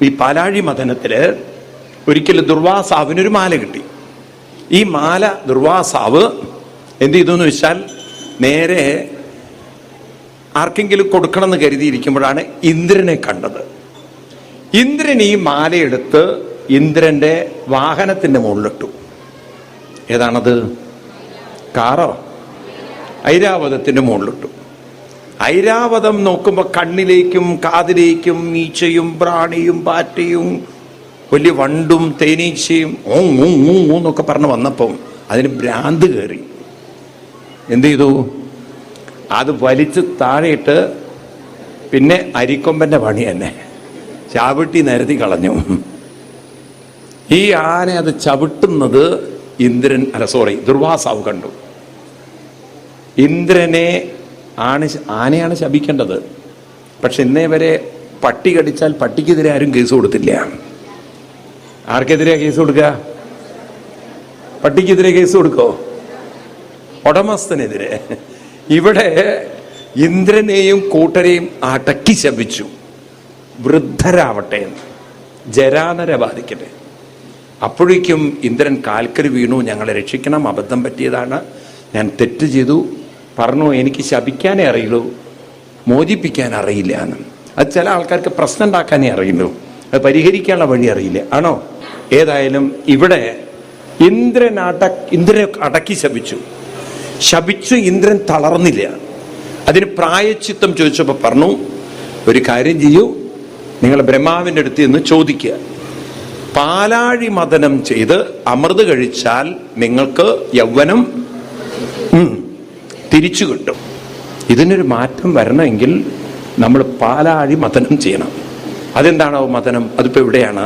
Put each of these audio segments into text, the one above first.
ഈ പാലാഴി മഥനത്തില് ഒരിക്കലും ദുർവാസാവിനൊരു മാല കിട്ടി. ഈ മാല ദുർവാസാവ് എന്ത് ചെയ്തു എന്ന് വെച്ചാൽ നേരെ ആർക്കെങ്കിലും കൊടുക്കണം എന്ന് കരുതിയിരിക്കുമ്പോഴാണ് ഇന്ദ്രനെ കണ്ടത്. ഇന്ദ്രൻ ഈ മാലയെടുത്ത് ഇന്ദ്രന്റെ വാഹനത്തിന്റെ മുകളിലിട്ടു. ഏതാണത്? കാറോ? ഐരാവതത്തിന്റെ മുകളിലിട്ടു. ഐരാവതം നോക്കുമ്പോൾ കണ്ണിലേക്കും കാതിലേക്കും ഈച്ചയും പ്രാണിയും പാറ്റയും വലിയ വണ്ടും തേനീച്ചയും എന്നൊക്കെ പറഞ്ഞ് വന്നപ്പം അതിന് ഭ്രാന്ത് കയറി. എന്ത് ചെയ്തു? അത് വലിച്ച് താഴെയിട്ട് പിന്നെ അരിക്കൊമ്പന്റെ പണി തന്നെ ചവിട്ടി നിരത്തി കളഞ്ഞു. ഈ ആന അത് ചവിട്ടുന്നത് ദുർവാസാവ് കണ്ടു. ഇന്ദ്രനെ ആനയാണ് ശപിക്കേണ്ടത്. പക്ഷെ ഇന്നേ വരെ പട്ടി കടിച്ചാൽ പട്ടിക്കെതിരെ ആരും കേസ് കൊടുത്തില്ല. ആർക്കെതിരെയാ കേസ് കൊടുക്കുക? പട്ടിക്കെതിരെ കേസ് കൊടുക്കോ? ഉടമസ്ഥനെതിരെ. ഇവിടെ ഇന്ദ്രനെയും കൂട്ടരെയും അടക്കി ശപിച്ചു. വൃദ്ധരാവട്ടെ, ജരാനര ബാധിക്കട്ടെ. അപ്പോഴേക്കും ഇന്ദ്രൻ കാൽക്കൽ വീണു. ഞങ്ങളെ രക്ഷിക്കണം, അബദ്ധം പറ്റിയതാണ്, ഞാൻ തെറ്റ് ചെയ്തു. പറഞ്ഞു, എനിക്ക് ശപിക്കാനേ അറിയുള്ളൂ, മോചിപ്പിക്കാൻ അറിയില്ല എന്ന്. അത് ചില ആൾക്കാർക്ക് പ്രശ്നം ഉണ്ടാക്കാനേ അറിയുള്ളൂ, അത് പരിഹരിക്കാനുള്ള വഴി അറിയില്ല, ആണോ? ഏതായാലും ഇവിടെ ഇന്ദ്രനെ അടക്കി ശപിച്ചു. ഇന്ദ്രൻ തളർന്നില്ല. അതിന് പ്രായശ്ചിത്തം ചോദിച്ചപ്പോൾ പറഞ്ഞു, ഒരു കാര്യം ചെയ്യൂ, നിങ്ങൾ ബ്രഹ്മാവിൻ്റെ അടുത്ത് നിന്ന് ചോദിക്കുക, പാലാഴി മഥനം ചെയ്ത് അമൃത് കഴിച്ചാൽ നിങ്ങൾക്ക് യൗവനം തിരിച്ചു കിട്ടും. ഇതിനൊരു മാറ്റം വരണമെങ്കിൽ നമ്മൾ പാലാഴി മഥനം ചെയ്യണം. അതെന്താണോ മഥനം? അതിപ്പോൾ എവിടെയാണ്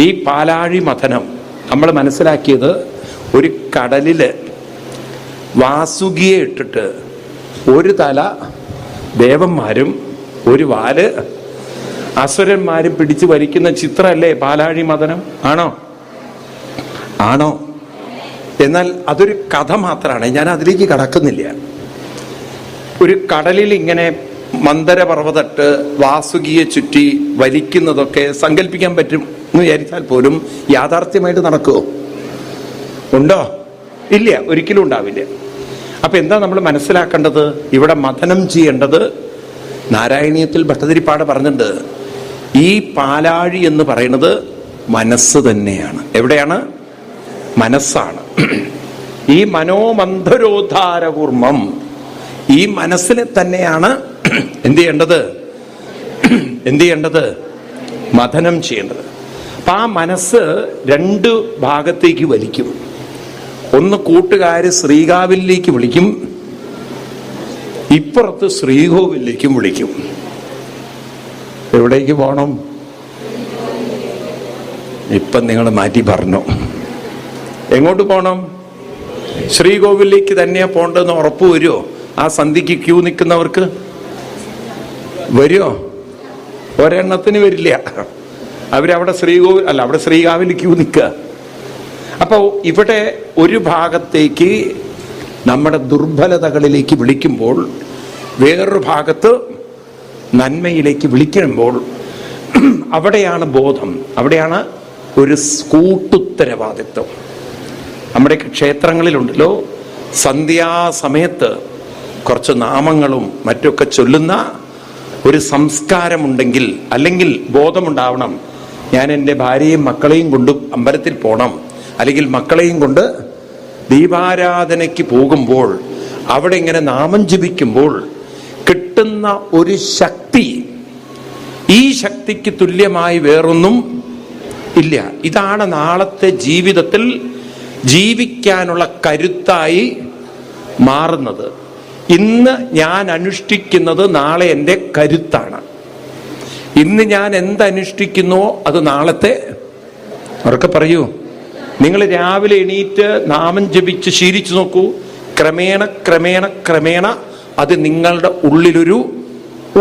ഈ പാലാഴി മഥനം? നമ്മൾ മനസ്സിലാക്കിയത് ഒരു കടലില് വാസുകിയെ ഇട്ടിട്ട് ഒരു തല ദേവന്മാരും ഒരു വാല് അസുരന്മാരും പിടിച്ചു വലിക്കുന്ന ചിത്രമല്ലേ പാലാഴി മഥനം? ആണോ? എന്നാൽ അതൊരു കഥ മാത്രമാണ്, ഞാൻ അതിലേക്ക് കടക്കുന്നില്ല. ഒരു കടലിൽ ഇങ്ങനെ മന്ദരപർവ്വതട്ട് വാസുകിയെ ചുറ്റി വലിക്കുന്നതൊക്കെ സങ്കല്പിക്കാൻ പറ്റും എന്ന് വിചാരിച്ചാൽ പോലും യാഥാർത്ഥ്യമായിട്ട് നടക്കുമോ? ഉണ്ടോ? ഇല്ല, ഒരിക്കലും ഉണ്ടാവില്ല. അപ്പൊ എന്താ നമ്മൾ മനസ്സിലാക്കേണ്ടത്? ഇവിടെ മഥനം ചെയ്യേണ്ടത്, നാരായണീയത്തിൽ ഭട്ടതിരിപ്പാട് പറഞ്ഞിട്ടുണ്ട്, ഈ പാലാഴി എന്ന് പറയുന്നത് മനസ്സ് തന്നെയാണ്. എവിടെയാണ്? മനസ്സാണ്. ഈ മനോമന്ധരോദ്ധാരകൂർമ്മം, ഈ മനസ്സിനെ തന്നെയാണ് എന്ത് ചെയ്യേണ്ടത്? മഥനം ചെയ്യേണ്ടത്. അപ്പൊ ആ മനസ്സ് രണ്ട് ഭാഗത്തേക്ക് വലിക്കും. ഒന്ന് കൂട്ടുകാര് ശ്രീകാവിലേക്ക് വിളിക്കും, ഇപ്പുറത്ത് ശ്രീകോവിലേക്കും വിളിക്കും. എവിടേക്ക് പോകണം? ഇപ്പം നിങ്ങൾ മാറ്റി പറഞ്ഞു. എങ്ങോട്ട് പോകണം? ശ്രീകോവിലേക്ക് തന്നെയാ പോകേണ്ടതെന്ന് ഉറപ്പ് വരുമോ? ആ സന്ധിക്ക് ക്യൂ നിൽക്കുന്നവർക്ക് വരുമോ? ഒരെണ്ണത്തിന് വരില്ല. അവരവിടെ അവിടെ ശ്രീകാവിൽ ക്യൂ നിൽക്കുക. അപ്പോൾ ഇവിടെ ഒരു ഭാഗത്തേക്ക് നമ്മുടെ ദുർബലതകളിലേക്ക് വിളിക്കുമ്പോൾ, വേറൊരു ഭാഗത്ത് നന്മയിലേക്ക് വിളിക്കുമ്പോൾ അവിടെയാണ് ബോധം, അവിടെയാണ് ഒരു കൂട്ടുത്തരവാദിത്വം. നമ്മുടെ ക്ഷേത്രങ്ങളിലുണ്ടല്ലോ, സന്ധ്യാസമയത്ത് കുറച്ച് നാമങ്ങളും മറ്റൊക്കെ ചൊല്ലുന്ന ഒരു സംസ്കാരമുണ്ടെങ്കിൽ, അല്ലെങ്കിൽ ബോധമുണ്ടാവണം, ഞാൻ എൻ്റെ ഭാര്യയും മക്കളെയും കൊണ്ട് അമ്പലത്തിൽ പോകണം, അല്ലെങ്കിൽ മക്കളെയും കൊണ്ട് ദീപാരാധനയ്ക്ക് പോകുമ്പോൾ അവിടെ ഇങ്ങനെ നാമം ജപിക്കുമ്പോൾ കിട്ടുന്ന ഒരു ശക്തി, ഈ ശക്തിക്ക് തുല്യമായി വേറൊന്നും ഇല്ല. ഇതാണ് നാളത്തെ ജീവിതത്തിൽ ജീവിക്കാനുള്ള കരുത്തായി മാറുന്നത്. ഇന്ന് ഞാൻ അനുഷ്ഠിക്കുന്നത് നാളെ എൻ്റെ കരുത്താണ്. ഇന്ന് ഞാൻ എന്തനുഷ്ഠിക്കുന്നുവോ അത് നാളത്തെ. അവർക്ക് പറയൂ, നിങ്ങൾ രാവിലെ എണീറ്റ് നാമം ജപിച്ച് ശീലിച്ചു നോക്കൂ, ക്രമേണ ക്രമേണ ക്രമേണ അത് നിങ്ങളുടെ ഉള്ളിലൊരു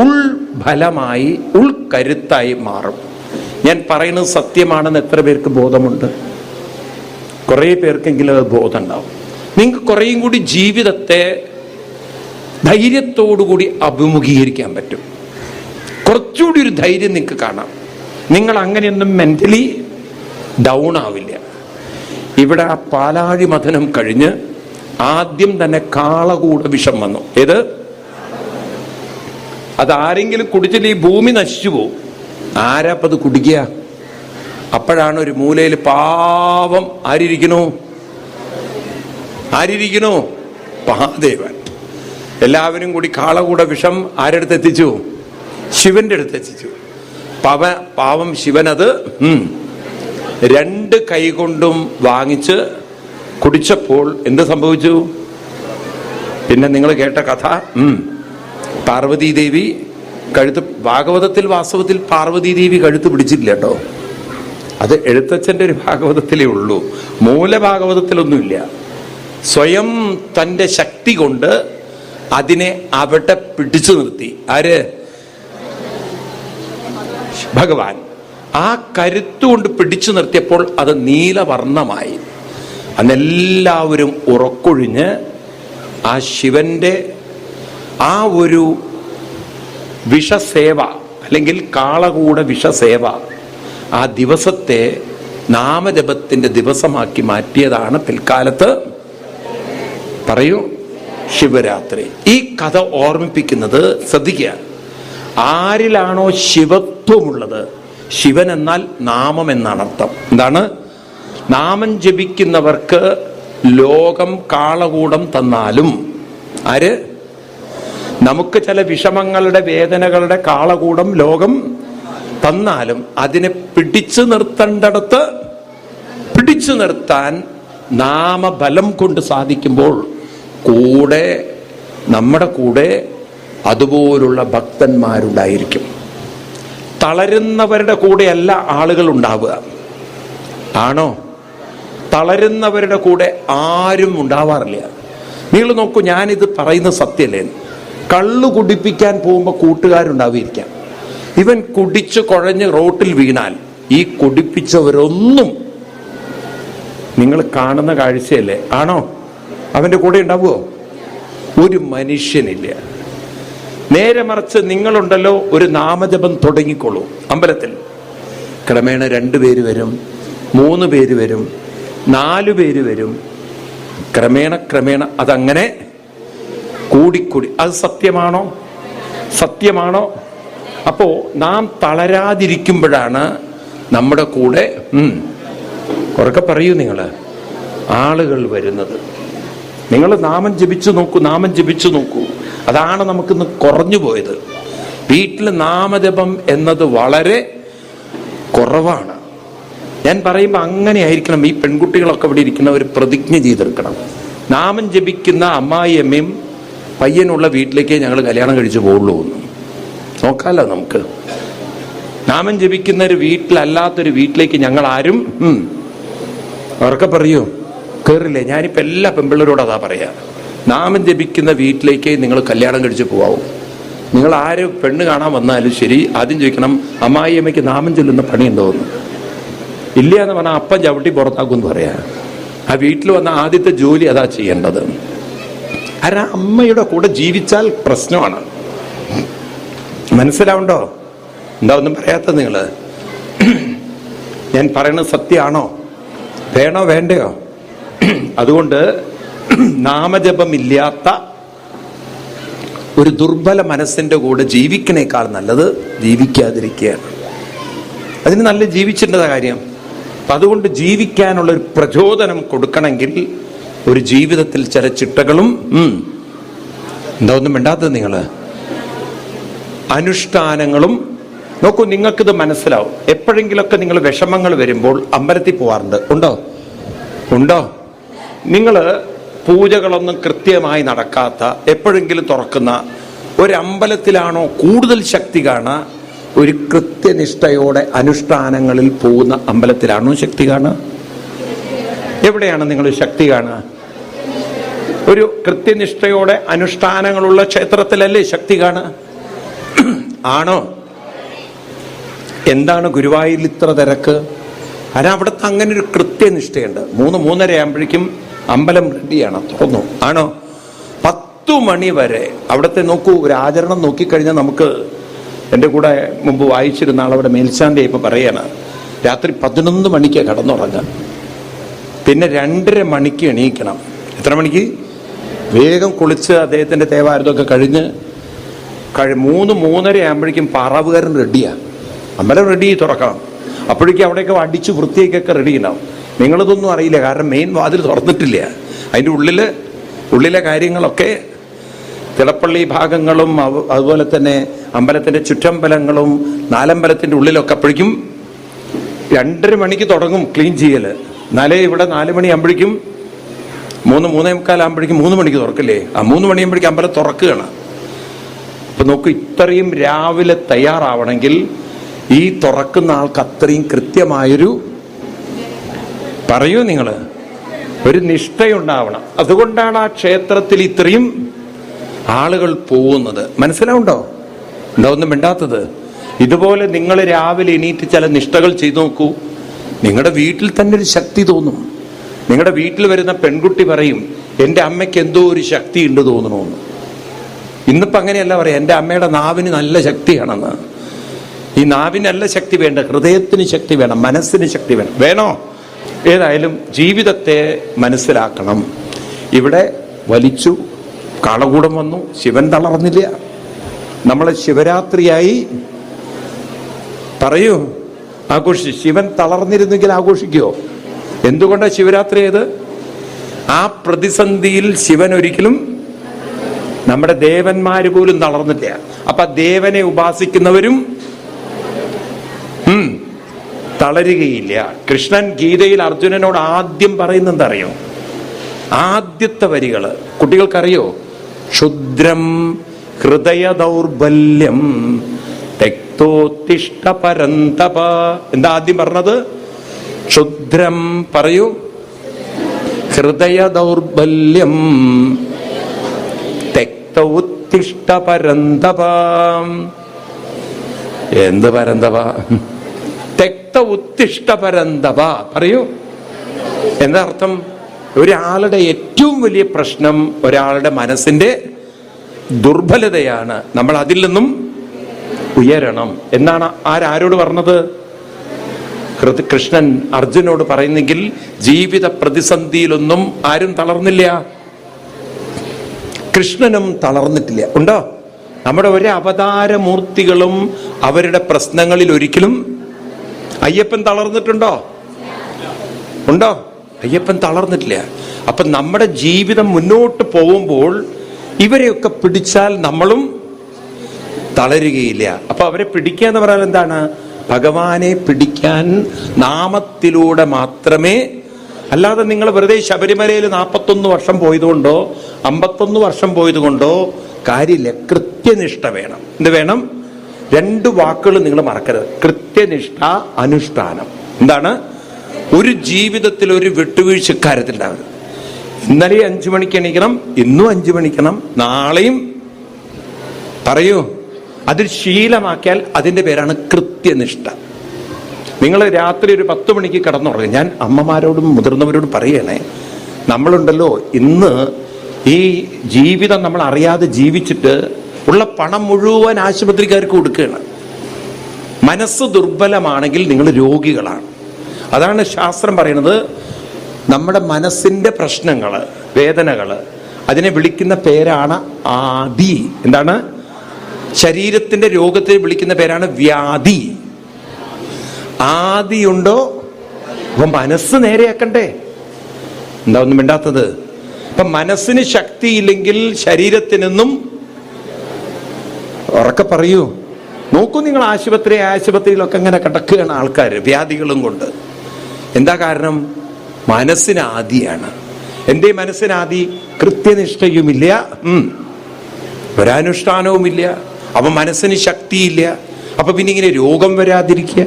ഉൾഫലമായി, ഉൾക്കരുത്തായി മാറും. ഞാൻ പറയുന്നത് സത്യമാണെന്ന് എത്ര പേർക്ക് ബോധമുണ്ട്? കുറേ പേർക്കെങ്കിലും അത് ബോധം ഉണ്ടാവും. നിങ്ങൾക്ക് കുറേയും കൂടി ജീവിതത്തെ ധൈര്യത്തോടുകൂടി അഭിമുഖീകരിക്കാൻ പറ്റും. കുറച്ചുകൂടി ഒരു ധൈര്യം നിങ്ങൾക്ക് കാണാം. നിങ്ങൾ അങ്ങനെയൊന്നും മെന്റലി ഡൗൺ ആവില്ല. ഇവിടെ ആ പാലാഴി മഥനം കഴിഞ്ഞ് ആദ്യം തന്നെ കാളകൂട വിഷം വന്നു. ഏത്? അതാരെങ്കിലും കുടിച്ചിട്ട് ഈ ഭൂമി നശിച്ചു പോവും. ആരാപ്പത് കുടിക്കുക? അപ്പോഴാണ് ഒരു മൂലയിൽ പാവം ആരിയ്ക്കണു? മഹാദേവൻ. എല്ലാവരും കൂടി കാളകൂട വിഷം ആരടുത്ത് എത്തിച്ചു? ശിവന്റെ അടുത്ത് എത്തിച്ചു. പാവം ശിവനത് 2 കൈകൊണ്ടും വാങ്ങിച്ച് കുടിച്ചപ്പോൾ എന്ത് സംഭവിച്ചു? പിന്നെ നിങ്ങൾ കേട്ട കഥ, പാർവതീദേവി കഴുത്ത്, ഭാഗവതത്തിൽ വാസ്തവത്തിൽ പാർവതീദേവി കഴുത്ത് പിടിച്ചില്ല കേട്ടോ. അത് എഴുത്തച്ഛൻ്റെ ഒരു ഭാഗവതത്തിലേ ഉള്ളൂ, മൂലഭാഗവതത്തിലൊന്നുമില്ല. സ്വയം തൻ്റെ ശക്തി കൊണ്ട് അതിനെ അവിടെ പിടിച്ചു നിർത്തി. ആര്? ഭഗവാൻ. ആ കരുത്തുകൊണ്ട് പിടിച്ചു നിർത്തിയപ്പോൾ അത് നീലവർണ്ണമായി. അന്നെല്ലാവരും ഉറക്കൊഴിഞ്ഞ് ആ ശിവന്റെ ആ ഒരു വിഷസേവ അല്ലെങ്കിൽ കാളകൂട വിഷസേവ ആ ദിവസത്തെ നാമജപത്തിന്റെ ദിവസമാക്കി മാറ്റിയതാണ് പിൽക്കാലത്ത് പറയൂ ശിവരാത്രി. ഈ കഥ ഓർമ്മിപ്പിക്കുന്നത് ശ്രദ്ധിക്കുക, ആരിലാണോ ശിവത്വമുള്ളത്, ശിവൻ എന്നാൽ നാമം എന്നാണ് അർത്ഥം. എന്താണ്? നാമം ജപിക്കുന്നവർക്ക് ലോകം കാളകൂടം തന്നാലും, ആര്? നമുക്ക് ചില വിഷമങ്ങളുടെ വേദനകളുടെ കാളകൂടം ലോകം തന്നാലും അതിനെ പിടിച്ചു നിർത്തേണ്ടടത്ത് പിടിച്ചു നിർത്താൻ നാമബലം കൊണ്ട് സാധിക്കുമ്പോൾ കൂടെ നമ്മുടെ കൂടെ അതുപോലുള്ള ഭക്തന്മാരുണ്ടായിരിക്കും. തളരുന്നവരുടെ കൂടെയല്ല ആളുകൾ ഉണ്ടാവുക. ആണോ? തളരുന്നവരുടെ കൂടെ ആരും ഉണ്ടാവാറില്ല. നിങ്ങൾ നോക്കൂ, ഞാനിത് പറയുന്ന സത്യമല്ലേ? കള്ളു കുടിപ്പിക്കാൻ പോകുമ്പോൾ കൂട്ടുകാരുണ്ടാവിരിക്കാം. ഇവൻ കുടിച്ച് കുഴഞ്ഞ് റോട്ടിൽ വീണാൽ ഈ കുടിപ്പിച്ചവരൊന്നും നിങ്ങൾ കാണുന്ന കാഴ്ചയല്ലേ? ആണോ? അവൻ്റെ കൂടെ ഉണ്ടാവുമോ? ഒരു മനുഷ്യനില്ല. നേരെ മറിച്ച് നിങ്ങളുണ്ടല്ലോ, ഒരു നാമജപം തുടങ്ങിക്കൊള്ളൂ അമ്പലത്തിൽ. ക്രമേണ 2 പേര് വരും, 3 പേര് വരും, 4 പേര് വരും. ക്രമേണ അതങ്ങനെ കൂടിക്കൂടി. അത് സത്യമാണോ? സത്യമാണോ? അപ്പോ നാം തളരാതിരിക്കുമ്പോഴാണ് നമ്മുടെ കൂടെ ഉറക്കെ പറയൂ നിങ്ങൾ ആളുകൾ വരുന്നത്. നിങ്ങൾ നാമം ജപിച്ചു നോക്കൂ. അതാണ് നമുക്കിന്ന് കുറഞ്ഞു പോയത്. വീട്ടിൽ നാമജപം എന്നത് വളരെ കുറവാണ്. ഞാൻ പറയുമ്പോൾ അങ്ങനെ ആയിരിക്കണം. ഈ പെൺകുട്ടികളൊക്കെ ഇവിടെ ഇരിക്കുന്ന ഒരു പ്രതിജ്ഞ ചെയ്തെടുക്കണം. നാമം ജപിക്കുന്ന അമ്മായിയമ്മയും പയ്യനുള്ള വീട്ടിലേക്ക് ഞങ്ങൾ കല്യാണം കഴിച്ചു പോകുള്ളൂ എന്ന് നോക്കാമല്ലോ നമുക്ക്. നാമം ജപിക്കുന്ന ഒരു വീട്ടിലല്ലാത്തൊരു വീട്ടിലേക്ക് ഞങ്ങൾ ആരും അവർക്ക് പറയൂ കയറില്ലേ. ഞാനിപ്പോൾ എല്ലാ പെൺപിള്ളേരോടും അതാ പറയാ. നാമം ജപിക്കുന്ന വീട്ടിലേക്ക് നിങ്ങൾ കല്യാണം കഴിച്ച് പോവാവും. നിങ്ങൾ ആര് പെണ്ണ് കാണാൻ വന്നാലും ശരി, ആദ്യം ചോദിക്കണം അമ്മായിയമ്മയ്ക്ക് നാമം ചൊല്ലുന്ന പണിയുണ്ടോ എന്ന്. ഇല്ല എന്ന് പറഞ്ഞാൽ അപ്പം ചവിട്ടി പുറത്താക്കും എന്ന് പറയാ. ആ വീട്ടിൽ വന്ന ആദ്യത്തെ ജോലി അതാ ചെയ്യേണ്ടത്. കാരണം അമ്മയുടെ കൂടെ ജീവിച്ചാൽ പ്രശ്നമാണ്. മനസ്സിലാവുണ്ടോ? എന്താ ഒന്നും പറയാത്ത നിങ്ങൾ? ഞാൻ പറയുന്നത് സത്യമാണോ? വേണോ വേണ്ടയോ? അതുകൊണ്ട് നാമജപമില്ലാത്ത ഒരു ദുർബല മനസ്സിന്റെ കൂടെ ജീവിക്കണേക്കാൾ നല്ലത് ജീവിക്കാതിരിക്കുകയാണ്. അതിന് നല്ല ജീവിച്ചിട്ടുള്ള കാര്യം. അപ്പം അതുകൊണ്ട് ജീവിക്കാനുള്ളൊരു പ്രചോദനം കൊടുക്കണമെങ്കിൽ ഒരു ജീവിതത്തിൽ ചില ചിട്ടകളും എന്താ ഒന്നും വേണ്ടാത്തത് നിങ്ങൾ അനുഷ്ഠാനങ്ങളും നോക്കൂ. നിങ്ങൾക്കിത് മനസ്സിലാവും. എപ്പോഴെങ്കിലൊക്കെ നിങ്ങൾ വിഷമങ്ങൾ വരുമ്പോൾ അമ്പലത്തിൽ പോവാറുണ്ട്. ഉണ്ടോ? നിങ്ങൾ പൂജകളൊന്നും കൃത്യമായി നടക്കാത്ത, എപ്പോഴെങ്കിലും തുറക്കുന്ന ഒരമ്പലത്തിലാണോ കൂടുതൽ ശക്തി കാണുക? ഒരു കൃത്യനിഷ്ഠയോടെ അനുഷ്ഠാനങ്ങളിൽ പോകുന്ന അമ്പലത്തിലാണോ ശക്തി കാണുക? എവിടെയാണ് നിങ്ങൾ ശക്തി കാണുക? ഒരു കൃത്യനിഷ്ഠയോടെ അനുഷ്ഠാനങ്ങളുള്ള ക്ഷേത്രത്തിലല്ലേ ശക്തി കാണുക? ആണോ? എന്താണ് ഗുരുവായൂരിൽ ഇത്ര തിരക്ക്? കാരണം അവിടുത്തെ അങ്ങനെ ഒരു കൃത്യനിഷ്ഠയുണ്ട്. 3-3:30 ആകുമ്പോഴേക്കും അമ്പലം റെഡിയാണ്, തുറന്നു. ആണോ? 10 മണി വരെ അവിടുത്തെ നോക്കൂ. ഒരു ആചരണം നോക്കിക്കഴിഞ്ഞാൽ നമുക്ക് എൻ്റെ കൂടെ മുമ്പ് വായിച്ചിരുന്ന ആളവിടെ മേൽശാന്തി ഇപ്പം പറയാണ്, രാത്രി 11 മണിക്ക് കിടന്നുറങ്ങുക, പിന്നെ 2:30 മണിക്ക് എണീക്കണം. എത്ര മണിക്ക്? വേഗം കുളിച്ച് അദ്ദേഹത്തിൻ്റെ തേവാരതൊക്കെ കഴിഞ്ഞ് 3-3:30 ആകുമ്പോഴേക്കും പറവുകാരൻ റെഡിയാണ്. അമ്പലം റെഡി തുറക്കണം. അപ്പോഴേക്കും അവിടെയൊക്കെ അടിച്ച് വൃത്തിയൊക്കെ റെഡി ഉണ്ടാവും. നിങ്ങളിതൊന്നും അറിയില്ല, കാരണം മെയിൻ വാതിൽ തുറന്നിട്ടില്ല. അതിൻ്റെ ഉള്ളിലെ കാര്യങ്ങളൊക്കെ തിളപ്പള്ളി ഭാഗങ്ങളും അതുപോലെ തന്നെ അമ്പലത്തിൻ്റെ ചുറ്റമ്പലങ്ങളും നാലമ്പലത്തിൻ്റെ ഉള്ളിലൊക്കെ അപ്പോഴേക്കും 2:30 മണിക്ക് തുടങ്ങും ക്ലീൻ ചെയ്യൽ. എന്നാലേ ഇവിടെ 4 മണിയാകുമ്പോഴേക്കും 3-3:45 ആകുമ്പോഴേക്കും 3 മണിക്ക് തുറക്കില്ലേ, ആ 3 മണിയാകുമ്പോഴേക്കും അമ്പലം തുറക്കുകയാണ്. അപ്പൊ നോക്കൂ, ഇത്രയും രാവിലെ തയ്യാറാവണമെങ്കിൽ ഈ തുറക്കുന്ന ആൾക്ക് അത്രയും കൃത്യമായൊരു, പറയൂ നിങ്ങൾ, ഒരു നിഷ്ഠയുണ്ടാവണം. അതുകൊണ്ടാണ് ആ ക്ഷേത്രത്തിൽ ഇത്രയും ആളുകൾ പോകുന്നത്. മനസ്സിലാവുണ്ടോ? ഒന്നും മിണ്ടാത്തത്? ഇതുപോലെ നിങ്ങൾ രാവിലെ എണീറ്റ് ചില നിഷ്ഠകൾ ചെയ്തു നോക്കൂ, നിങ്ങളുടെ വീട്ടിൽ തന്നെ ഒരു ശക്തി തോന്നും. നിങ്ങളുടെ വീട്ടിൽ വരുന്ന പെൺകുട്ടി പറയും, എൻ്റെ അമ്മയ്ക്ക് എന്തോ ഒരു ശക്തി ഉണ്ട് തോന്നണമെന്ന്. ഇന്നിപ്പോൾ അങ്ങനെയല്ല പറയാം, എൻ്റെ അമ്മയുടെ നാവിന് നല്ല ശക്തിയാണെന്ന്. ഈ നാവിന് നല്ല ശക്തി വേണ്ട, ഹൃദയത്തിന് ശക്തി വേണം, മനസ്സിന് ശക്തി വേണം. വേണോ? ഏതായാലും ജീവിതത്തെ മനസ്സിലാക്കണം. ഇവിടെ വലിച്ചു, കാളകൂടം വന്നു, ശിവൻ തളർന്നില്ല. നമ്മളെ ശിവരാത്രിയായി പറയൂ ആഘോഷിച്ചു. ശിവൻ തളർന്നിരുന്നെങ്കിൽ ആഘോഷിക്കുമോ? എന്തുകൊണ്ടാണ് ശിവരാത്രി ആയത്? ആ പ്രതിസന്ധിയിൽ ശിവൻ ഒരിക്കലും, നമ്മുടെ ദേവന്മാര് പോലും തളർന്നില്ല. അപ്പൊ ദേവനെ ഉപാസിക്കുന്നവരും തളരുകയില്ല. കൃഷ്ണൻ ഗീതയിൽ അർജുനനോട് ആദ്യം പറയുന്നത് എന്താ അറിയോ? ആദ്യത്തെ വരികള് കുട്ടികൾക്കറിയോ? ക്ഷുദ്രം ഹൃദയ ദൗർബല്യം തെക്തോത്തിഷ്ഠ പരന്തപ. എന്താ ആദ്യം പറഞ്ഞത്? ക്ഷുദ്രം, പറയൂ, ഹൃദയ ദൗർബല്യം തെക്തോത്തിഷ്ഠ പരന്തപ. എന്ത് പരന്തപ? തെക്ത ഉത്തിഷ്ഠ പരന്തപ. പറയൂ, എന്താ അർത്ഥം? ഒരാളുടെ ഏറ്റവും വലിയ പ്രശ്നം ഒരാളുടെ മനസ്സിന്റെ ദുർബലതയാണ്. നമ്മൾ അതിൽ നിന്നും ഉയരണം എന്നാണ് ആരോട് പറഞ്ഞത്? കൃഷ്ണൻ അർജുനോട് പറയുന്നെങ്കിൽ ജീവിത പ്രതിസന്ധിയിലൊന്നും ആരും തളർന്നില്ല, കൃഷ്ണനും തളർന്നിട്ടില്ല. ഉണ്ടോ? നമ്മുടെ ഒരു അവതാരമൂർത്തികളും അവരുടെ പ്രശ്നങ്ങളിൽ ഒരിക്കലും, അയ്യപ്പൻ തളർന്നിട്ടുണ്ടോ? ഉണ്ടോ? അയ്യപ്പൻ തളർന്നിട്ടില്ല. അപ്പൊ നമ്മുടെ ജീവിതം മുന്നോട്ട് പോകുമ്പോൾ ഇവരെയൊക്കെ പിടിച്ചാൽ നമ്മളും തളരുകയില്ല. അപ്പൊ അവരെ പിടിക്കുക എന്ന് പറഞ്ഞാൽ എന്താണ്? ഭഗവാനെ പിടിക്കാൻ നാമത്തിലൂടെ മാത്രമേ, അല്ലാതെ നിങ്ങൾ വെറുതെ ശബരിമലയിൽ 41 വർഷം പോയതുകൊണ്ടോ 51 വർഷം പോയതുകൊണ്ടോ കാര്യമില്ല. കൃത്യനിഷ്ഠ വേണം. എന്ത് വേണം? 2 വാക്കുകൾ നിങ്ങൾ മറക്കരുത്: കൃത്യനിഷ്ഠ, അനുഷ്ഠാനം. എന്താണ്? ഒരു ജീവിതത്തിൽ ഒരു വിട്ടുവീഴ്ചക്കാര്യത്തിലുണ്ടാവരുത്. ഇന്നലെ 5 മണിക്ക് എണീക്കണം, ഇന്നും 5 മണിക്കണം, നാളെയും. പറയൂ, അതിൽ ശീലമാക്കിയാൽ അതിന്റെ പേരാണ് കൃത്യനിഷ്ഠ. നിങ്ങൾ രാത്രി ഒരു 10 മണിക്ക് കിടന്നുറങ്ങും. ഞാൻ അമ്മമാരോടും മുതിർന്നവരോടും പറയണേ, നമ്മളുണ്ടല്ലോ ഇന്ന് ഈ ജീവിതം നമ്മൾ അറിയാതെ ജീവിച്ചിട്ട് ഉള്ള പണം മുഴുവൻ ആശുപത്രിക്കാർക്ക് കൊടുക്കുകയാണ്. മനസ്സ് ദുർബലമാണെങ്കിൽ നിങ്ങൾ രോഗികളാണ്. അതാണ് ശാസ്ത്രം പറയുന്നത്. നമ്മുടെ മനസ്സിന്റെ പ്രശ്നങ്ങള്, വേദനകള്, അതിനെ വിളിക്കുന്ന പേരാണ് ആദി. എന്താണ്? ശരീരത്തിന്റെ രോഗത്തെ വിളിക്കുന്ന പേരാണ് വ്യാധി. ആദിയുണ്ടോ? അപ്പൊ മനസ്സ് നേരെയാക്കണ്ടേ? എന്താ ഒന്നും മിണ്ടാത്തത്? അപ്പൊ മനസ്സിന് ശക്തിയില്ലെങ്കിൽ ശരീരത്തിനൊന്നും, ഉറക്കെ പറയൂ. നോക്കൂ, നിങ്ങൾ ആശുപത്രിയിലൊക്കെ ഇങ്ങനെ കിടക്കുകയാണ് ആൾക്കാർ വ്യാധികളും കൊണ്ട്. എന്താ കാരണം? മനസ്സിന് ആദിയാണ്. എന്റെ മനസ്സിന് ആദി? കൃത്യനിഷ്ഠയുമില്ല, ഒരനുഷ്ഠാനവുമില്ല. അപ്പൊ മനസ്സിന് ശക്തിയില്ല. അപ്പൊ പിന്നെ ഇങ്ങനെ രോഗം വരാതിരിക്കുക.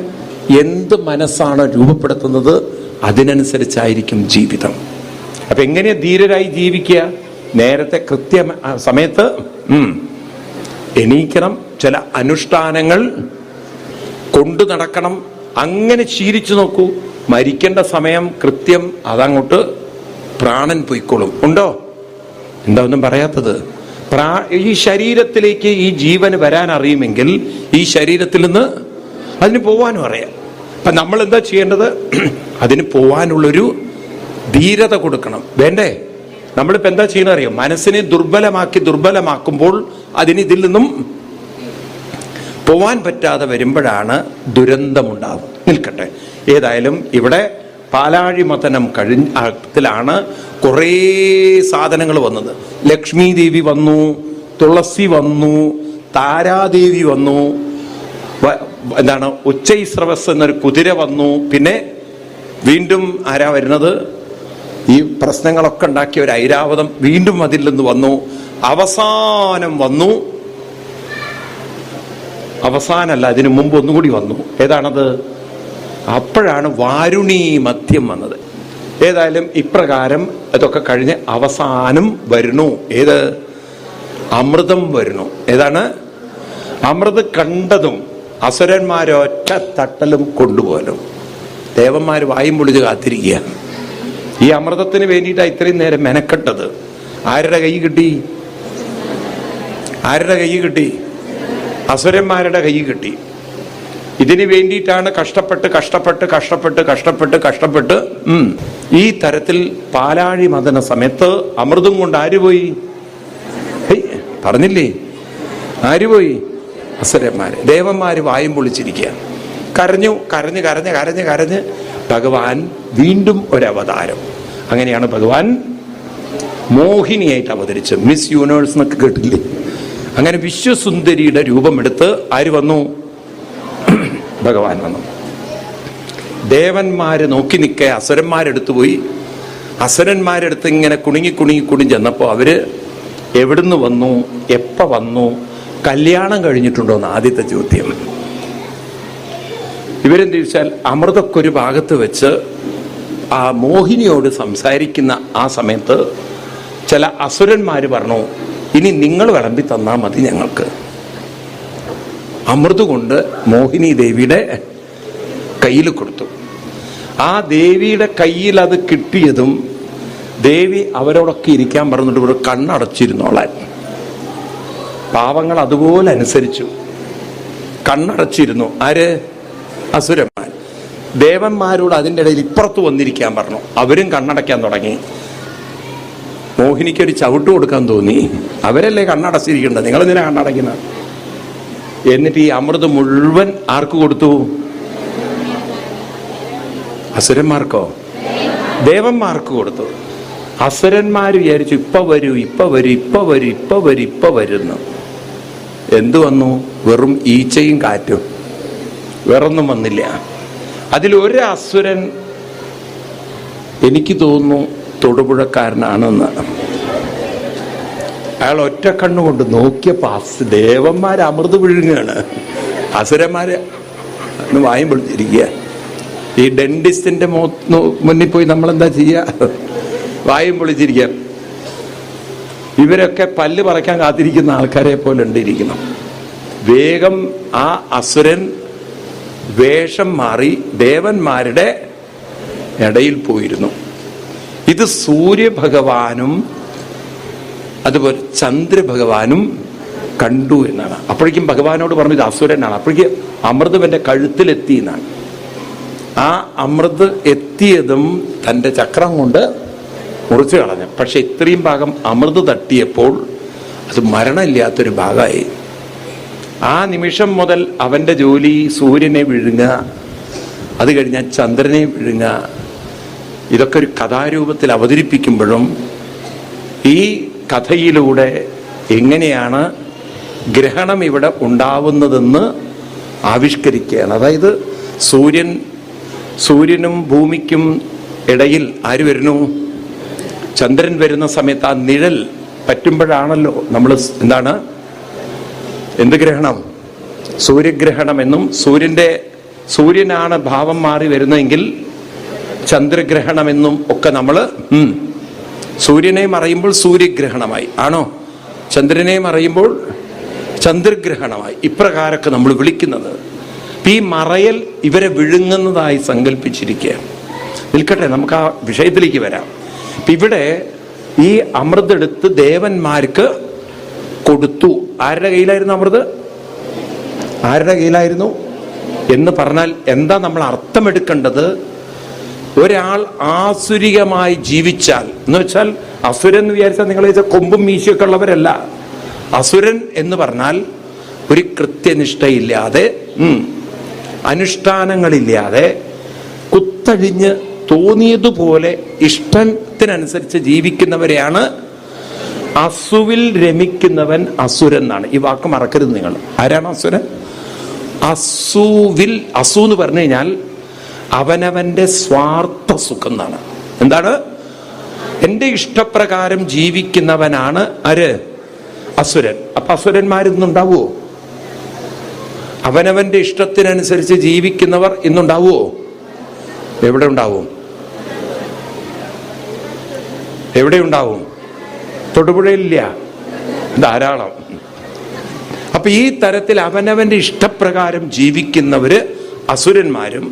എന്ത് മനസ്സാണ് രൂപപ്പെടുത്തുന്നത് അതിനനുസരിച്ചായിരിക്കും ജീവിതം. അപ്പൊ എങ്ങനെയാ ധീരരായി ജീവിക്കുക? നേരത്തെ കൃത്യ സമയത്ത് എണീക്കണം, ചില അനുഷ്ഠാനങ്ങൾ കൊണ്ടു നടക്കണം. അങ്ങനെ ശീലിച്ചു നോക്കൂ. മരിക്കേണ്ട സമയം കൃത്യം, അതങ്ങോട്ട് പ്രാണൻ പൊയ്ക്കോളും. ഉണ്ടോ? എന്താ ഒന്നും പറയാത്തത്? ഈ ശരീരത്തിലേക്ക് ഈ ജീവന് വരാൻ അറിയുമെങ്കിൽ ഈ ശരീരത്തിൽ നിന്ന് അതിന് പോവാനും അറിയാം. അപ്പൊ നമ്മൾ എന്താ ചെയ്യേണ്ടത്? അതിന് പോവാനുള്ളൊരു ധീരത കൊടുക്കണം, വേണ്ടേ? നമ്മളിപ്പോ എന്താ ചെയ്യണ അറിയാം? മനസ്സിനെ ദുർബലമാക്കുമ്പോൾ അതിന് ഇതിൽ നിന്നും പോവാൻ പറ്റാതെ വരുമ്പോഴാണ് ദുരന്തമുണ്ടാകും. നിൽക്കട്ടെ, ഏതായാലും ഇവിടെ പാലാഴി മഥനം കഴിഞ്ഞത്തിലാണ് കുറേ സാധനങ്ങൾ വന്നത്. ലക്ഷ്മി ദേവി വന്നു, തുളസി വന്നു, താരാദേവി വന്നു, എന്താണ് ഉച്ചൈസ്രവസ് എന്നൊരു കുതിര വന്നു. പിന്നെ വീണ്ടും ആരാ വരുന്നത്? ഈ പ്രശ്നങ്ങളൊക്കെ ഉണ്ടാക്കിയ ഒരു ഐരാവതം വീണ്ടും അതിൽ നിന്ന് വന്നു. അവസാനം വന്നു, അവസാനല്ല, അതിനു മുമ്പ് ഒന്നുകൂടി വന്നു. ഏതാണത്? അപ്പോഴാണ് വാരുണി മദ്യം വന്നത്. ഏതായാലും ഇപ്രകാരം ഇതൊക്കെ കഴിഞ്ഞ് അവസാനം വരുന്നു. ഏത്? അമൃതം വരുന്നു. ഏതാണ്? അമൃത് കണ്ടതും അസുരന്മാരൊറ്റ തട്ടലും കൊണ്ടുപോലും ദേവന്മാർ വായും പൊളിച്ച് കാത്തിരിക്കുക. ഈ അമൃതത്തിന് വേണ്ടിയിട്ടാണ് ഇത്രയും നേരം മെനക്കെട്ടത്. ആരുടെ കൈ കിട്ടി? ആരുടെ കൈ കിട്ടി? അസുരന്മാരുടെ കൈ കിട്ടി. ഇതിനു വേണ്ടിയിട്ടാണ് കഷ്ടപ്പെട്ട് ഈ തരത്തിൽ പാലാഴി മഥന സമയത്ത് അമൃതം കൊണ്ട് ആര് പോയി? പറഞ്ഞില്ലേ? ആര് പോയി? അസുരന്മാര്. ദേവന്മാര് വായും പൊളിച്ചിരിക്കുക. കരഞ്ഞ് ഭഗവാൻ വീണ്ടും ഒരവതാരം. അങ്ങനെയാണ് ഭഗവാൻ മോഹിനിയായിട്ട് അവതരിച്ചത്. മിസ് യൂണിവേഴ്സ് എന്നൊക്കെ കേട്ടില്ലേ? അങ്ങനെ വിശ്വസുന്ദരിയുടെ രൂപമെടുത്ത് ആര് വന്നു? ഭഗവാൻ വന്നു. ദേവന്മാര് നോക്കി നിൽക്കെ അസുരന്മാരെടുത്തു പോയി. അസുരന്മാരെടുത്ത് ഇങ്ങനെ കുണുങ്ങി ചെന്നപ്പോ അവര് എവിടുന്ന് വന്നു, എപ്പ വന്നു, കല്യാണം കഴിഞ്ഞിട്ടുണ്ടോ എന്ന് ആദ്യത്തെ ചോദ്യം. ഇവരെന്ത് ചോദിച്ചാൽ അമൃതൊക്കെ ഒരു ഭാഗത്ത് വെച്ച് ആ മോഹിനിയോട് സംസാരിക്കുന്ന ആ സമയത്ത് ചില അസുരന്മാര് പറഞ്ഞു, ഇനി നിങ്ങൾ വിളമ്പി തന്നാൽ മതി ഞങ്ങൾക്ക്. അമൃത് കൊണ്ട് മോഹിനി ദേവിയുടെ കയ്യിൽ കൊടുത്തു. ആ ദേവിയുടെ കയ്യിൽ അത് കിട്ടിയതും ദേവി അവരോടൊക്കെ ഇരിക്കാൻ പറഞ്ഞിട്ട് ഒരു കണ്ണടച്ചിരുന്നോളാൻ. പാവങ്ങൾ അതുപോലെ അനുസരിച്ചു, കണ്ണടച്ചിരുന്നു. ആര്? അസുരന്മാർ. ദേവന്മാരോട് അതിൻ്റെ ഇടയിൽ ഇപ്പുറത്ത് വന്നിരിക്കാൻ പറഞ്ഞു. അവരും കണ്ണടയ്ക്കാൻ തുടങ്ങി. മോഹിനിക്കൊരു ചവിട്ട് കൊടുക്കാൻ തോന്നി. അവരല്ലേ കണ്ണടച്ചിരിക്കേണ്ടത്, നിങ്ങളെന്തിനാ കണ്ണടയ്ക്കുന്നത്? എന്നിട്ട് ഈ അമൃത് മുഴുവൻ ആർക്ക് കൊടുത്തു? അസുരന്മാർക്കോ? ദേവന്മാർക്ക് കൊടുത്തു. അസുരന്മാർ വിചാരിച്ചു ഇപ്പൊ വരുന്നു. എന്തു വന്നു? വെറും ഈച്ചയും കാറ്റും, വേറൊന്നും വന്നില്ല. അതിലൊരു അസുരൻ എനിക്ക് തോന്നുന്നു തൊടുപുഴക്കാരനാണെന്ന്. അയാൾ ഒറ്റ കണ്ണുകൊണ്ട് നോക്കിയപ്പോ ദേവന്മാര് അമൃത് വിഴുങ്ങാണ്, അസുരന്മാര് വായും പൊളിച്ചിരിക്കുക. ഈ ഡെന്റിസ്റ്റിന്റെ മുന്നിൽ പോയി നമ്മളെന്താ ചെയ്യുക? വായും പൊളിച്ചിരിക്കുക. ഇവരൊക്കെ പല്ല് പറയ്ക്കാൻ കാത്തിരിക്കുന്ന ആൾക്കാരെ പോലെ ഉണ്ടിരിക്കണം. വേഗം ആ അസുരൻ വേഷം മാറി ദേവന്മാരുടെ ഇടയിൽ പോയിരുന്നു. ഇത് സൂര്യഭഗവാനും അതുപോലെ ചന്ദ്രഭഗവാനും കണ്ടു എന്നാണ്. അപ്പോഴേക്കും ഭഗവാനോട് പറഞ്ഞു ഇത് അസുരനാണ്. അപ്പോഴേക്കും അമൃതം എൻ്റെ കഴുത്തിലെത്തി എന്നാണ്. ആ അമൃത് എത്തിയതും തൻ്റെ ചക്രം കൊണ്ട് മുറിച്ചു കളഞ്ഞു. പക്ഷെ ഇത്രയും ഭാഗം അമൃത് തട്ടിയപ്പോൾ അത് മരണമില്ലാത്തൊരു ഭാഗമായി. ആ നിമിഷം മുതൽ അവൻ്റെ ജോലി സൂര്യനെ വിഴുങ്ങുക, അത് കഴിഞ്ഞാൽ ചന്ദ്രനെ വിഴുങ്ങുക. ഇതൊക്കെ ഒരു കഥാരൂപത്തിൽ അവതരിപ്പിക്കുമ്പോഴും ഈ കഥയിലൂടെ എങ്ങനെയാണ് ഗ്രഹണം ഇവിടെ ഉണ്ടാവുന്നതെന്ന് ആവിഷ്കരിക്കുകയാണ്. അതായത് സൂര്യനും ഭൂമിക്കും ഇടയിൽ ആര് വരുന്നു? ചന്ദ്രൻ വരുന്ന സമയത്ത് ആ നിഴൽ പറ്റുമ്പോഴാണല്ലോ നമ്മൾ എന്ത് ഗ്രഹണം? സൂര്യഗ്രഹണമെന്നും സൂര്യനാണ് ഭാവം മാറി വരുന്നതെങ്കിൽ ചന്ദ്രഗ്രഹണമെന്നും ഒക്കെ നമ്മൾ സൂര്യനെ മറയുമ്പോൾ സൂര്യഗ്രഹണമായി ആണോ, ചന്ദ്രനെ മറയുമ്പോൾ ചന്ദ്രഗ്രഹണമായി, ഇപ്രകാരമൊക്കെ നമ്മൾ വിളിക്കുന്നത്. ഈ മറയൽ ഇവരെ വിഴുങ്ങുന്നതായി സങ്കല്പിച്ചിരിക്കുക. നിൽക്കട്ടെ, നമുക്ക് ആ വിഷയത്തിലേക്ക് വരാം. ഇവിടെ ഈ അമൃതെടുത്ത് ദേവന്മാർക്ക് ആരുടെ കയ്യിലായിരുന്നു അമൃത്? ആരുടെ കയ്യിലായിരുന്നു എന്ന് പറഞ്ഞാൽ എന്താ നമ്മൾ അർത്ഥമെടുക്കേണ്ടത്? ഒരാൾ ആസുരികമായി ജീവിച്ചാൽ എന്ന് വെച്ചാൽ, അസുരൻ എന്ന് വിചാരിച്ചാൽ നിങ്ങൾ വെച്ചാൽ കൊമ്പും മീശയൊക്കെ ഉള്ളവരല്ല. അസുരൻ എന്ന് പറഞ്ഞാൽ ഒരു കൃത്യനിഷ്ഠയില്ലാതെ, അനുഷ്ഠാനങ്ങളില്ലാതെ, കുത്തഴിഞ്ഞ് തോന്നിയതുപോലെ ഇഷ്ടത്തിനനുസരിച്ച് ജീവിക്കുന്നവരെയാണ് അസുവിൽ രമിക്കുന്നവൻ അസുരൻ എന്നാണ്. ഈ വാക്ക് മറക്കരുത് നിങ്ങൾ. ആരാണ് അസുരൻ? അസുവിൽ, അസു എന്ന് പറഞ്ഞു കഴിഞ്ഞാൽ അവനവന്റെ സ്വാർത്ഥ സുഖം എന്നാണ്. എന്താണ്? എന്റെ ഇഷ്ടപ്രകാരം ജീവിക്കുന്നവനാണ് ആര്? അസുരൻ. അപ്പൊ അസുരന്മാരിന്നുണ്ടാവുമോ? അവനവന്റെ ഇഷ്ടത്തിനനുസരിച്ച് ജീവിക്കുന്നവർ ഇന്നുണ്ടാവുമോ? എവിടെ ഉണ്ടാവും? എവിടെ ഉണ്ടാവും? തൊടുപുഴയില്ല, ധാരാളം. അപ്പൊ ഈ തരത്തിൽ അവനവന്റെ ഇഷ്ടപ്രകാരം ജീവിക്കുന്നവര് അസുരന്മാരും,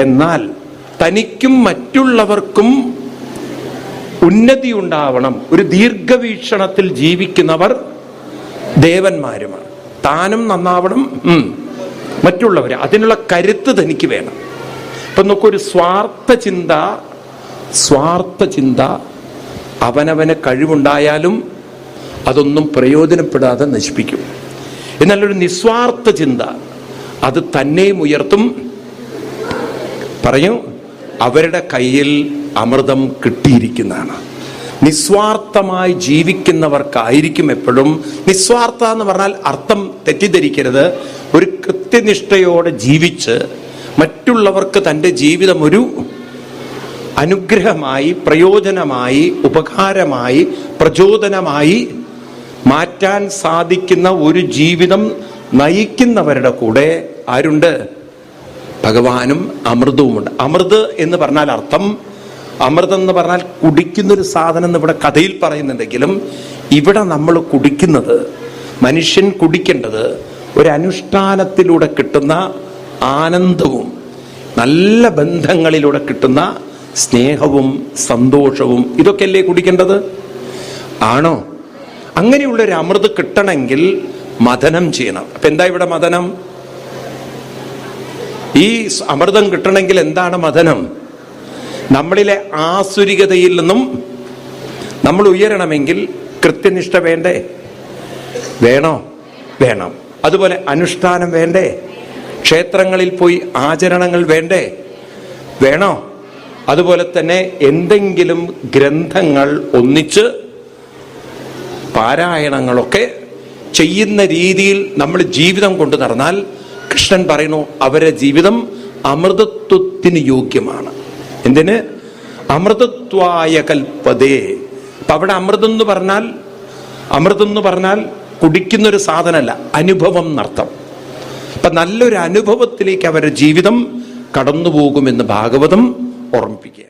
എന്നാൽ തനിക്കും മറ്റുള്ളവർക്കും ഉന്നതി ഉണ്ടാവണം, ഒരു ദീർഘവീക്ഷണത്തിൽ ജീവിക്കുന്നവർ ദേവന്മാരുമാണ്. താനും നന്നാവണം, മറ്റുള്ളവര്, അതിനുള്ള കരുത്ത് തനിക്ക് വേണം. ഇപ്പൊ നോക്കൊരു സ്വാർത്ഥ ചിന്ത അവനവന് കഴിവുണ്ടായാലും അതൊന്നും പ്രയോജനപ്പെടാതെ നശിപ്പിക്കും. എന്നാൽ ഒരു നിസ്വാർത്ഥ ചിന്ത അത് തന്നെയും ഉയർത്തും. പറയൂ, അവരുടെ കയ്യിൽ അമൃതം കിട്ടിയിരിക്കുന്നതാണ്. നിസ്വാർത്ഥമായി ജീവിക്കുന്നവർക്കായിരിക്കും എപ്പോഴും. നിസ്വാർത്ഥ എന്ന് പറഞ്ഞാൽ അർത്ഥം തെറ്റിദ്ധരിക്കരുത്. ഒരു കൃത്യനിഷ്ഠയോടെ ജീവിച്ച് മറ്റുള്ളവർക്ക് തൻ്റെ ജീവിതം ഒരു അനുഗ്രഹമായി, പ്രയോജനമായി, ഉപകാരമായി, പ്രചോദനമായി മാറ്റാൻ സാധിക്കുന്ന ഒരു ജീവിതം നയിക്കുന്നവരുടെ കൂടെ ആരുണ്ട്? ഭഗവാനും അമൃതവുമുണ്ട്. അമൃത് എന്ന് പറഞ്ഞാൽ അർത്ഥം, അമൃതം എന്ന് പറഞ്ഞാൽ കുടിക്കുന്നൊരു സാധനം എന്ന് ഇവിടെ കഥയിൽ പറയുന്നുണ്ടെങ്കിലും ഇവിടെ നമ്മൾ കുടിക്കുന്നത്, മനുഷ്യൻ കുടിക്കേണ്ടത് ഒരു അനുഷ്ഠാനത്തിലൂടെ കിട്ടുന്ന ആനന്ദവും നല്ല ബന്ധങ്ങളിലൂടെ കിട്ടുന്ന സ്നേഹവും സന്തോഷവും, ഇതൊക്കെയല്ലേ കുടിക്കേണ്ടത്? ആണോ? അങ്ങനെയുള്ളൊരു അമൃത് കിട്ടണമെങ്കിൽ മഥനം ചെയ്യണം. അപ്പൊ എന്താ ഇവിടെ മഥനം? ഈ അമൃതം കിട്ടണമെങ്കിൽ എന്താണ് മഥനം? നമ്മളിലെ ആസുരികതയിൽ നിന്നും നമ്മൾ ഉയരണമെങ്കിൽ കൃത്യനിഷ്ഠ വേണ്ടേ? വേണോ? വേണം. അതുപോലെ അനുഷ്ഠാനം വേണ്ടേ? ക്ഷേത്രങ്ങളിൽ പോയി ആചരണങ്ങൾ വേണ്ടേ? വേണോ? അതുപോലെ തന്നെ എന്തെങ്കിലും ഗ്രന്ഥങ്ങൾ ഒന്നിച്ച് പാരായണങ്ങളൊക്കെ ചെയ്യുന്ന രീതിയിൽ നമ്മൾ ജീവിതം കൊണ്ടു നടന്നാൽ കൃഷ്ണൻ പറയുന്നു അവരുടെ ജീവിതം അമൃതത്വത്തിന് യോഗ്യമാണ്. എന്തിന്? അമൃതത്വായ കൽപ്പതേ. അപ്പൊ അവിടെ അമൃതം എന്ന് പറഞ്ഞാൽ കുടിക്കുന്നൊരു സാധനമല്ല, അനുഭവം എന്നർത്ഥം. അപ്പൊ നല്ലൊരു അനുഭവത്തിലേക്ക് അവരുടെ ജീവിതം കടന്നുപോകുമെന്ന് ഭാഗവതം ഓർമ്മിപ്പിക്കുക.